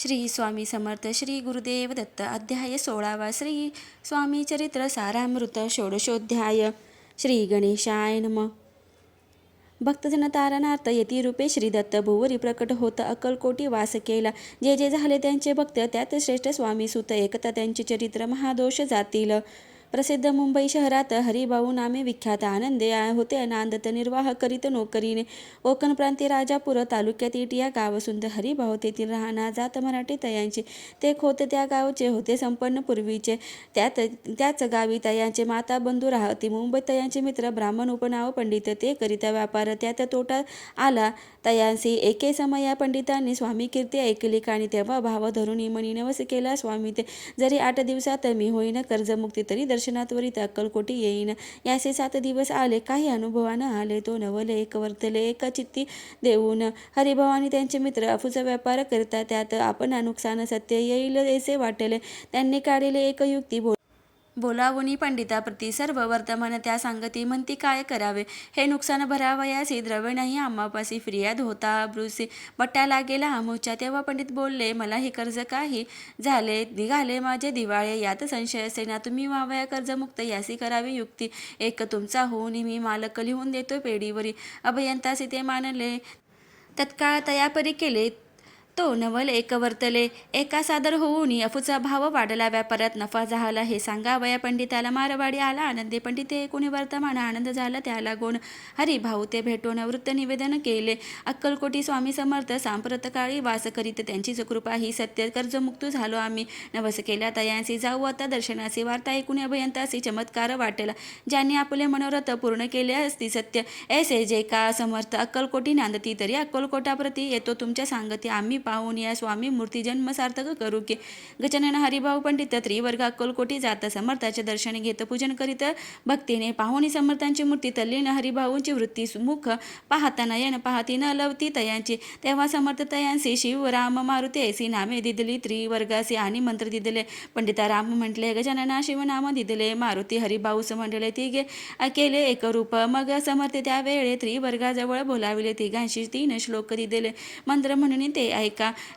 श्री स्वामी समर्थ श्री गुरुदेव दत्त. अध्याय 16वा. श्री स्वामी चरित्र सारामृत. षोडशोध्याय. श्री गणेशाय नमः. भक्तजन तारणार्थ यतिरूपे श्री दत्त भुवरी प्रकट होत अक्कलकोटी वास केला. जे जे झाले त्यांचे भक्त त्यात श्रेष्ठ स्वामी सुत एकता त्यांचे चरित्र महादोष जातील. प्रसिद्ध मुंबई शहरात हरिभाऊ नामे विख्यात आनंदे होते. नांदत निर्वाह करीत नोकरीने. कोकण प्रांती राजापूर तालुक्यात इटिया गाव. सुंदर हरिभाऊ तेथील राहणार. जात मराठी तयांचे. ते खोत त्या गावचे होते संपन्न पूर्वीचे. त्याच गावी तयांचे माता बंधू राहती. मुंबईत तयांचे मित्र ब्राह्मण उपनाव पंडित. ते करिता व्यापार. त्यात तोटा आला तयांसी. एके समया पंडितांनी स्वामी कीर्ती ऐकली आणि तेव्हा भाव धरून मनी नवस केला. स्वामी ते जरी 8 दिवसात मी होईन कर्जमुक्ती तरी दर्शनात वरीत अक्कलकोटी येईन. याचे 7 दिवस आले. काही अनुभवानं आले. तो नवले एक वर्तले एका चित्ती देऊन. हरिभाऊ आणि त्यांचे मित्र अफूचा व्यापार करतात. त्यात आपण नुकसान सत्य येईल असे वाटले. त्यांनी काढले एक युक्ती. बोलावणी पंडिताप्रती सर्व वर्तमान त्या सांगती. म्हणती काय करावे हे नुकसान भरावयासी द्रव्य नाही आम्हापासी. फिर्याद होता ब्रुसी बट्ट्या लागेला आमोच्या. तेव्हा पंडित बोलले मला हे कर्ज काही झाले निघाले माझे दिवाळे. यात संशय असे ना तुम्ही व्हावया कर्जमुक्त. यासी करावी युक्ती. एक तुमचा होऊन मी मालक लिहून देतो पेढीवरी. अभयंतासी ते मानले. तत्काळ तयापरी केले. तो नवल एक वर्तले. एका सादर होऊन अफूचा भाव वाढला. व्यापारात नफा झाला हे सांगावया पंडिताला. मारवाडी आला आनंदी. पंडिते कोणी वर्तमान आनंद झाला त्याला गोण. हरिभाऊ ते भेटून वृत्त निवेदन केले. अक्कलकोटी स्वामी समर्थ सांप्रत काळी वास करीत. त्यांचीच कृपा ही सत्य. कर्जमुक्त झालो आम्ही. नवस केल्या तयांसी. जाऊ आता दर्शनासी. वार्ता ऐकून अभयंतासी चमत्कार वाटेला. ज्यांनी आपले मनोरथ पूर्ण केले असती सत्य. ऐसे जे का समर्थ अक्कलकोटी नांदती. तरी अक्कलकोटाप्रती येतो तुमच्या सांगती. आम्ही पाहून या स्वामी मूर्ती जन्म सार्थक करू की. गजानन हरिभाऊ पंडित त्रिवर्ग अक्कलकोटी जात. समर्थाचे दर्शन घेत पूजन करीत भक्तीने. पाहुणी समर्थांची मूर्ती तल्लीन. हरिभाऊंची वृत्ती मुख पाहता नयन पाहती न लवती तयांची. तेव्हा समर्थ तयांसी शिव राम मारुती ऐसी नामे दिदली. त्रिवर्गासी आणि मंत्र दिदले. पंडिता राम म्हटले. गजानना शिवनाम दिदले. मारुती हरिभाऊस म्हटले. तिघे केले एक रूप. मग समर्थ त्यावेळे त्रिवर्गाजवळ बोलाविले. तिघांशी 3 श्लोक दिदले. मंत्र म्हणून ते ऐका.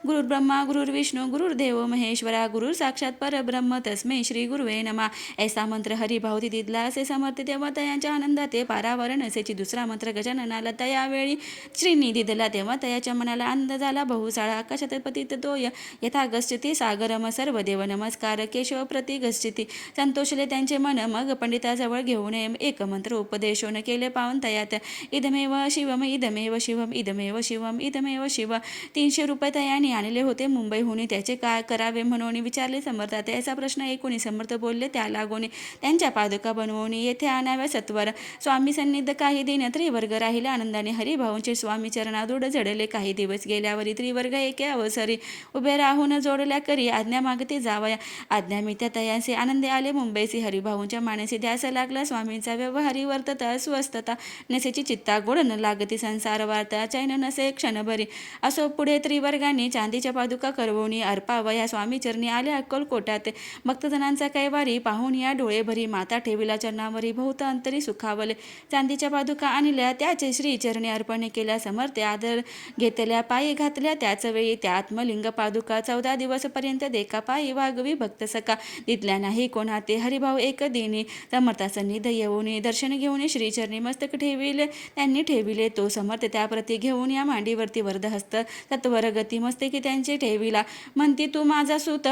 गुरुर् ब्रह्मा गुरुर्विष्णू गुरुर्देव महेश्वरा गुरुर साक्षात परब्रह्म तस्मै श्री गुरुवे नमः. ऐसा मंत्र हरिभाऊ दिदला. असे समर्थ तेव्हा तयांच्या आनंदात ते पारावर नसेची. दुसरा मंत्र गजाननाला तयावेळी श्रीनी दिदला. तेव्हा तयाच्या मनाला आनंद झाला बहुसाळा. आकाशात पतित तोय यथा गच्छति सागरम. सर्व देव नमस्कार केशव प्रति गच्छति. संतोषले त्यांचे मन. मग पंडिताजवळ घेऊन एक मंत्र उपदेशोन केले पावन तयात. इदमेव शिवम इदमेव शिवम इदमेव शिवम इदमेव शिव. 300 रुपये तयाने आणले होते मुंबईहून. त्याचे काय करावे म्हणून विचारले समर्था. त्याचा प्रश्न ऐकून समर्थ बोलले त्या लागून त्यांच्या पादुका बनवून येथे आणाव्या सत्वर. स्वामी सन्निध काही दिन त्रिवर्ग राहिले आनंदाने. हरिभाऊंचे स्वामी चरणादूड जडले. काही दिवस गेल्यावरी त्रिवर्ग एके अवसरी उभे राहून जोडल्या करी आज्ञा मागते जावया. आज्ञा मित्या तयांचे आनंदे आले मुंबईसी. हरिभाऊंच्या मानसी ध्यास लागला स्वामींचा. व्यवहारी वर्तता स्वस्थता नसेची. चित्ता गोड न लागती. संसार वार्ता चैन नसे क्षणभरी. असो पुढे त्रिवर्गाने चांदीच्या पादुका करवून अर्पावया स्वामीचरणी आल्या अक्कलकोटात. भक्तजनांचा कैवारी पाहून या डोळे भरी. माता ठेविला चरणावरी बहुत अंतरी सुखावले. चांदीच्या पादुका आणल्या त्याचे श्रीचरणी अर्पण केल्या. समर्थ आदर घेतल्या पायी घातल्या त्याच वेळी. त्या आत्मलिंग पादुका 14 दिवसपर्यंत देखा पायी वागवी भक्त सका. दिसल्या नाही कोणा ते. हरिभाऊ एक दिनी समर्था सन्निध येऊन दर्शन घेऊन श्रीचरणी मस्तक ठेविले. त्यांनी ठेविले. तो समर्थ त्याप्रती घेऊन या मांडीवरती वरदहस्त सत्वर गती मस्तकी त्यांचे ठेविला. म्हणती तू माझा सूत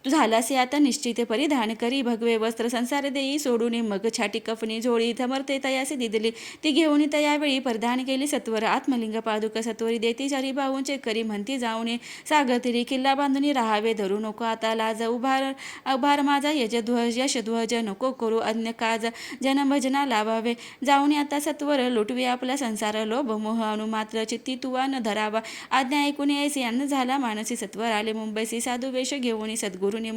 झालासे आता निश्चित. परिधान करी भगवे वस्त्र संसार देई सोडून. मग छाटी कफनी झोळी समर्थे तयासे दिदली. ती घेऊन तयावेळी परिधान केली सत्वर. आत्मलिंग पादुका सत्वरी देती हरिभाऊंचे करी. म्हणती जाऊन सागतिरी किल्ला बांधून राहावे. धरू नको आता लाज. उभार माझा यजध्वज यशध्वज नको करू अन्य काज. जनभजना लावावे. जाऊन आता सत्वर लुटवी आपला संसार. लोभ मोह अनुमात्र चित्ती तुवा न धरावा. आज्ञा ऐकून ऐसी अन्न झाला मानसी. सत्वर आले मुंबईसी. साधू वेश घेऊन सद्गुरू गुरुने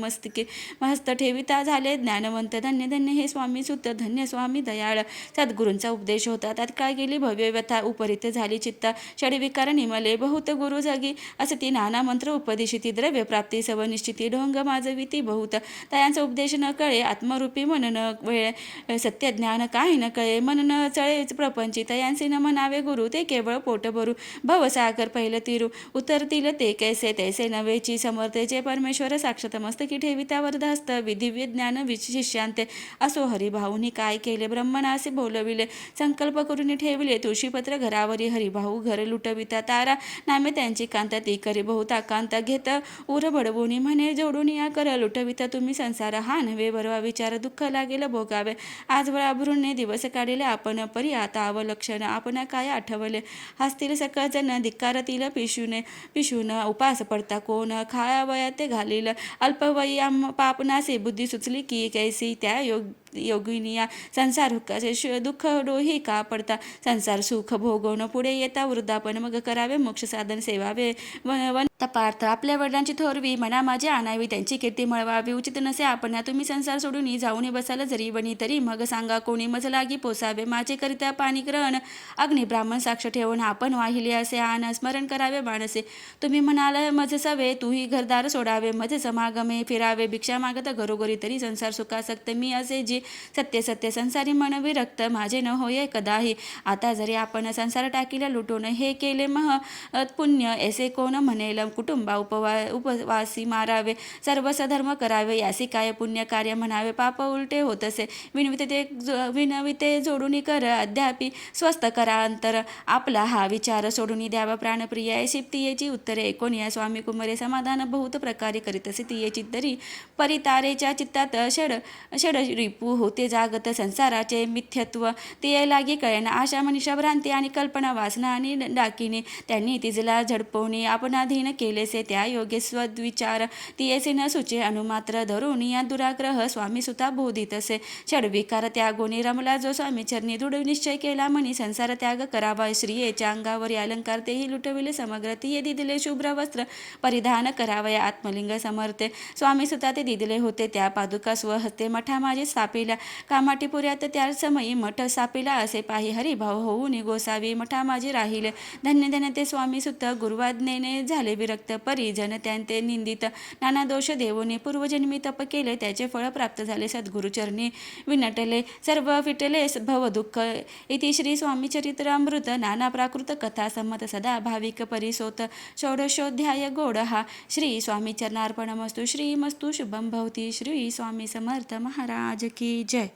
मस्त ठेविता झाले ज्ञानवंत. धन्य धन्य हे स्वामी सुत, धन्य स्वामी दयाळ. सद्गुरूंचा उपदेश होता तात्काळ गेली भव्य व्यथा. उपरीत झाली चित्ता षडविकार निमले. बहुत गुरु जागी असती नाना मंत्र उपदेशिती. द्रव्य प्राप्ती सव निश्चिती ढोंग माजविती बहुत. तयांचा उपदेश न कळे आत्मरूपी मन न वळे. सत्य ज्ञान काही न कळे मन न चळे प्रपंची. तयांचे न म्हणावे गुरु ते केवळ पोट भरू. भवसागर पहिलं तिरू उतरतील ते कैसे तैसे नवेची. समर्थेचे परमेश्वर साक्षात मस्तकी ठेविता वरदहस्त. दिव्य ज्ञान शिष्यांते असो हरिभाऊनी काय केले. ब्रह्मणासे बोलविले संकल्प करून ठेविले. तुळशीपत्र घरावरी हरिभाऊ घर लुटविता. तारा नामे त्यांची कांता ती करी बहुता कांता. घेत उर बडवूनी म्हणे जोडून या कर लुटविता. तुम्ही संसार हा नव्हे बरवा विचार. दुःख लागेल भोगावे आजवर आभरूने. दिवस काढले आपण परी आता अवलक्षण. आपण काय आठवले हसतील सकळ जण. धिक्कारतील पिशून उपास पडता कोण. खायावया ते घालील अल्पवयी पापनासे. बुद्धी सुचली की कैसी त्या योगिनिया. संसार हुक्काचे दुःख डोही का पडता. संसार सुख भोगवून पुढे येता वृद्धापन. मग करावे मोक्ष साधन सेवावे तपार्थ. आपल्या वडिलांची थोरवी म्हणा माझी आणावी. त्यांची कीर्ती मिळवावी उचित नसे आपण. तुम्ही संसार सोडून जाऊन बसाल जरी वणी तरी. मग सांगा कोणी मज लागी पोसावे. माझे करिता पाणी ग्रहण अग्नी ब्राह्मण साक्ष ठेवून. आपण वाहिले असे आन स्मरण करावे माणसे. तुम्ही म्हणाल मज सवे तूही घरदार सोडावे. मज समागमे फिरावे भिक्षा मागत घरोघरी. तरी संसार सुखासक्त मी असे जी. सत्य सत्य संसारी मन विरक्त माझे न होय कदाही. आता जरी आपण संसार टाकीला लुटून. हे केले मह पुण्य ऐसे कोण म्हणेल. कुटुंबा उपवासी मारावे सर्व सधर्म करावे. यासी काय पुण्य कार्य म्हणावे. पाप उलटे होत असे विनविते जोडून कर. अद्यापि स्वस्थ करा अंतर आपला. हा विचार सोडून द्यावा प्राणप्रिय. शिप्तियेची उत्तरे 19. स्वामी कुमारे समाधान बहुत प्रकारे करीत असे तियेची तरी. परितारेच्या चित्तात षड रिपू होते जागत. संसाराचे मिथ्यत्व ते लागी कळेना. आशा मनीषा भ्रांती आणि कल्पना वासना आणि डाकिनी. त्यांनी तिजला झडपवणे आपणाधीन केलेसे. त्या योगे स्वद्विचार तियेचे न सुचे. अनुमात्र धरून या दुराग्रह स्वामी सुता बोधित असे. षडविकार त्यागोनी रमला जो स्वामी चरणी. दृढ निश्चय केला मनी संसार त्याग करावा. स्त्रियेच्या अंगावरी अलंकार तेही लुटविले समग्र. तिये दिदिले शुभ्र वस्त्र परिधान करावया. आत्मलिंग समर्थे स्वामी सुता ते दिदिले होते. त्या पादुका स्वहस्ते मठा माझे स्थापिल्या. कामाटीपुऱ्यात त्या समयी मठ स्थापिला असे पाही. हरिभाव होऊन गोसावी मठा माझे राहिले. धन्य धन्य ते स्वामी सुत गुरुवाज्ञेने झाले विरक्त. परिजन त्यांते निंदित नाना दोष देवोनी. पूर्वजन्मी तप केले त्याचे फळ प्राप्त झाले. सद्गुरुचरणी विनटले सर्व फिटले भव दुःख. इति श्री स्वामी चरित्रामृत नाना प्राकृत कथा संमत सदा भाविक परिसोत. षोडशोध्याय गोड हा. श्री स्वामी चरणार्पणमस्तु. श्रीमस्तु शुभम भवती. श्री स्वामी समर्थ महाराज की जय.